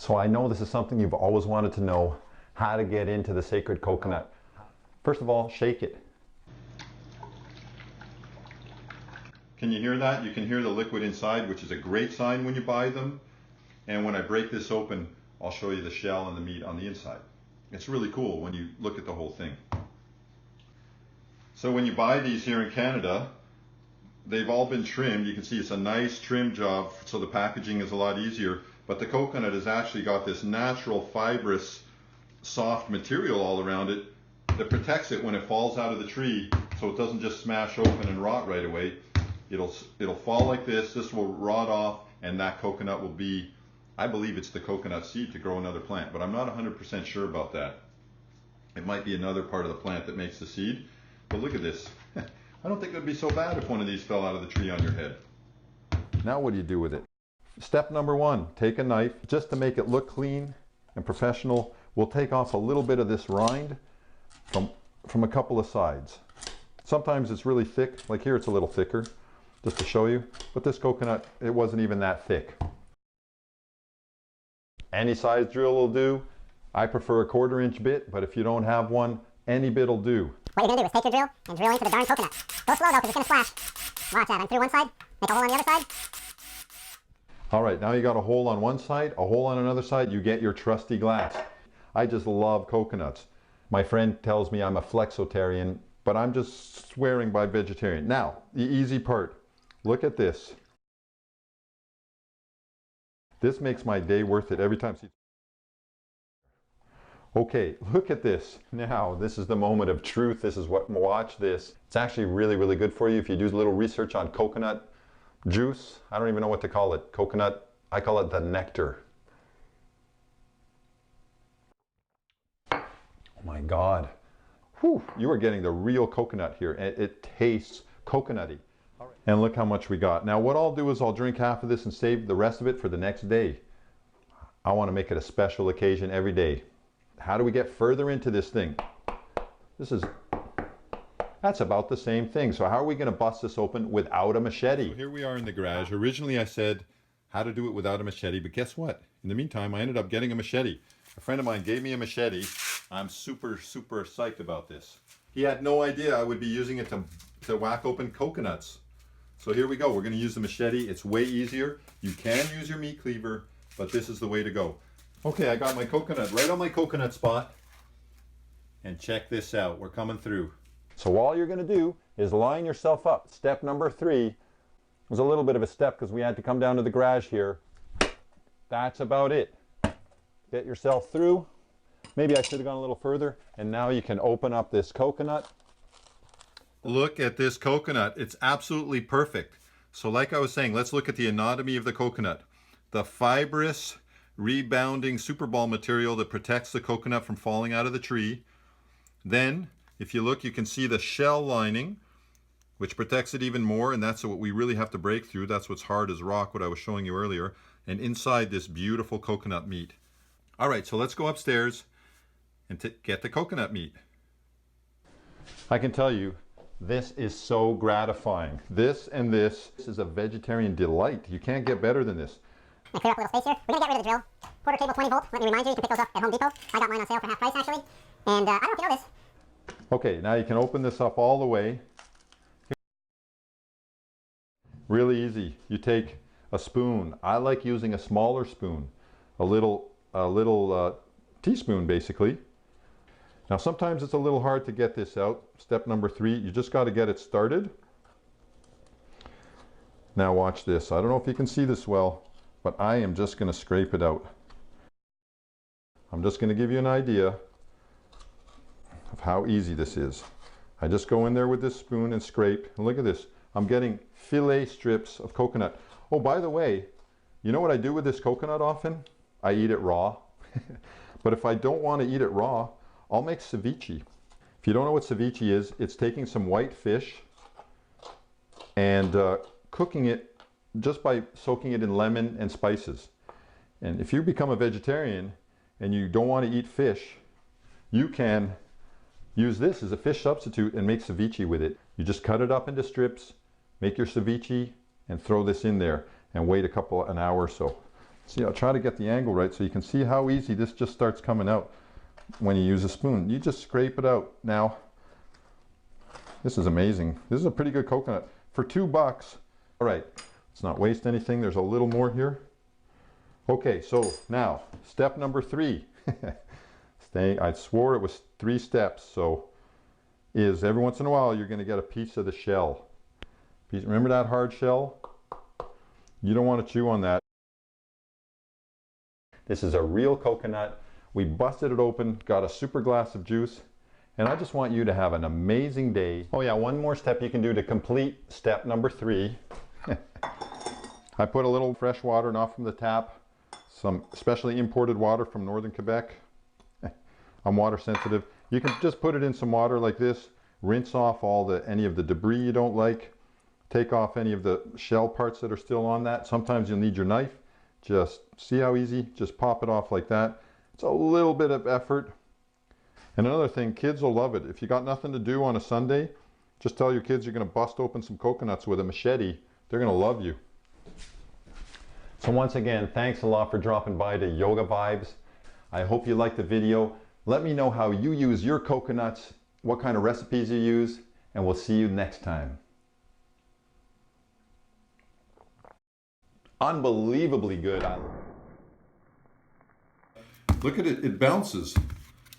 So I know this is something you've always wanted to know, how to get into the sacred coconut. First of all, shake it. Can you hear that? You can hear the liquid inside, which is a great sign when you buy them. And when I break this open, I'll show you the shell and the meat on the inside. It's really cool when you look at the whole thing. So when you buy these here in Canada, they've all been trimmed. You can see it's a nice trim job, so the packaging is a lot easier. But the coconut has actually got this natural fibrous soft material all around it that protects it when it falls out of the tree, so it doesn't just smash open and rot right away. It'll fall like this will rot off, and that coconut will be, I believe it's the coconut seed to grow another plant, but I'm not 100% sure about that. It might be another part of the plant that makes the seed. But look at this. I don't think it would be so bad if one of these fell out of the tree on your head. Now what do you do with it? Step number one, take a knife. Just to make it look clean and professional, we'll take off a little bit of this rind from a couple of sides. Sometimes it's really thick, like here it's a little thicker, just to show you. But this coconut, it wasn't even that thick. Any size drill will do. I prefer a 1/4 inch bit, but if you don't have one, any bit will do. What you're going to do is take your drill and drill into the darn coconut. Go slow though, because it's going to splash. Watch that. I'm through one side. Make a hole on the other side. All right, now you got a hole on one side, a hole on another side, you get your trusty glass. I just love coconuts. My friend tells me I'm a flexotarian, but I'm just swearing by vegetarian. Now, the easy part. Look at this. This makes my day worth it every time. Okay, look at this. Now, this is the moment of truth. This is what, watch this. It's actually really, really good for you if you do a little research on coconut juice. I don't even know what to call it. Coconut, I call it the nectar. Oh my God. Whew, you are getting the real coconut here. It tastes coconutty. And look how much we got. Now what I'll do is I'll drink half of this and save the rest of it for the next day. I want to make it a special occasion every day. How do we get further into this thing? That's about the same thing. So how are we going to bust this open without a machete? So here we are in the garage. Originally I said how to do it without a machete, but guess what? In the meantime, I ended up getting a machete. A friend of mine gave me a machete. I'm super, super psyched about this. He had no idea I would be using it to whack open coconuts. So here we go. We're going to use the machete. It's way easier. You can use your meat cleaver, but this is the way to go. Okay, I got my coconut right on my coconut spot. And check this out. We're coming through. So all you're going to do is line yourself up. Step number 3 was a little bit of a step because we had to come down to the garage here. That's about it. Get yourself through. Maybe I should have gone a little further. And now you can open up this coconut. Look at this coconut. It's absolutely perfect. So like I was saying, let's look at the anatomy of the coconut. The fibrous, rebounding superball material that protects the coconut from falling out of the tree. Then, if you look, you can see the shell lining, which protects it even more, and that's what we really have to break through. That's what's hard as rock, what I was showing you earlier. And inside this beautiful coconut meat. All right, so let's go upstairs and get the coconut meat. I can tell you, this is so gratifying. This is a vegetarian delight. You can't get better than this. I'm going to clear up a little space here. We're going to get rid of the drill. Quarter cable, 20 volt. Let me remind you, you can pick those up at Home Depot. I got mine on sale for half price actually. And I don't know if you know this. Okay, now you can open this up all the way. Really easy. You take a spoon. I like using a smaller spoon, a little teaspoon basically. Now sometimes it's a little hard to get this out. Step number 3, you just got to get it started. Now watch this. I don't know if you can see this well, but I am just going to scrape it out. I'm just going to give you an idea of how easy this is. I just go in there with this spoon and scrape. And look at this. I'm getting fillet strips of coconut. Oh, by the way, you know what I do with this coconut often? I eat it raw. But if I don't want to eat it raw, I'll make ceviche. If you don't know what ceviche is, it's taking some white fish and cooking it just by soaking it in lemon and spices. And if you become a vegetarian and you don't want to eat fish, you can use this as a fish substitute and make ceviche with it. You just cut it up into strips, make your ceviche, and throw this in there and wait an hour or so. See, I'll try to get the angle right so you can see how easy this just starts coming out when you use a spoon. You just scrape it out. Now, this is amazing. This is a pretty good coconut for $2. All right, let's not waste anything. There's a little more here. Okay, so now step number 3. I swore it was 3 steps. So is every once in a while you're going to get a piece of the shell. Remember that hard shell? You don't want to chew on that. This is a real coconut. We busted it open, got a super glass of juice, and I just want you to have an amazing day. Oh yeah, one more step you can do to complete step number 3. I put a little fresh water, not from the tap, some specially imported water from northern Quebec. I'm water sensitive. You can just put it in some water like this, rinse off any of the debris you don't like, take off any of the shell parts that are still on that. Sometimes you'll need your knife. Just see how easy, just pop it off like that. It's a little bit of effort. And another thing, kids will love it. If you got nothing to do on a Sunday, just tell your kids you're going to bust open some coconuts with a machete. They're going to love you. So once again, thanks a lot for dropping by to YogaVibes. I hope you liked the video. Let me know how you use your coconuts, what kind of recipes you use, and we'll see you next time. Unbelievably good. Look at it, it bounces.